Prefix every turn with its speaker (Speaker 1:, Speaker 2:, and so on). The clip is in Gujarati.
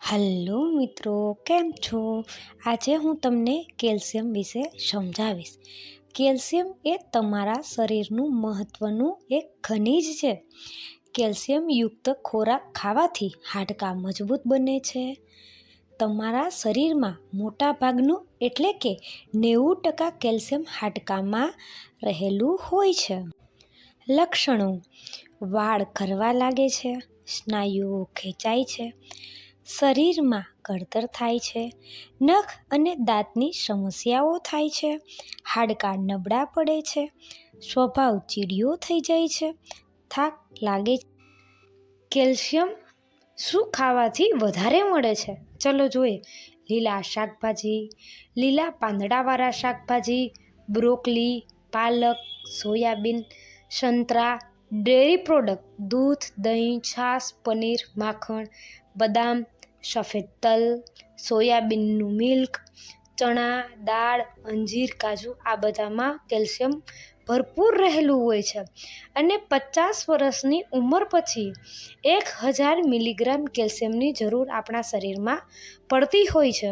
Speaker 1: હલો મિત્રો, કેમ છો? આજે હું તમને કેલ્શિયમ વિશે સમજાવીશ. કેલ્શિયમ એ તમારા શરીરનું મહત્ત્વનું એક ખનિજ છે. કેલ્શિયમ યુક્ત ખોરાક ખાવાથી હાડકાં મજબૂત બને છે. તમારા શરીરમાં મોટાભાગનું એટલે કે 90% કેલ્શિયમ હાડકાંમાં રહેલું હોય છે. લક્ષણો: વાળ ખરવા લાગે છે, સ્નાયુઓ ખેંચાય છે, શરીરમાં કળતર થાય છે, નખ અને દાંતની સમસ્યાઓ થાય છે, હાડકાં નબળા પડે છે, સ્વભાવ ચીડિયો થઈ જાય છે, થાક લાગે છે. કેલ્શિયમ શું ખાવાથી વધારે મળે છે? ચલો જોઈએ. લીલા શાકભાજી, લીલા પાંદડાવાળા શાકભાજી, બ્રોકોલી, પાલક, સોયાબીન, સંતરા, ડેરી પ્રોડક્ટ, દૂધ, દહીં, છાશ, પનીર, માખણ, બદામ, સફેદ તલ, સોયાબીનનું મિલ્ક, ચણા, દાળ, અંજીર, કાજુ આ બધામાં કેલ્શિયમ ભરપૂર રહેલું હોય છે. અને 50 વર્ષની ઉંમર પછી 1000 મિલીગ્રામ કેલ્શિયમની જરૂર આપણા શરીરમાં પડતી હોય છે.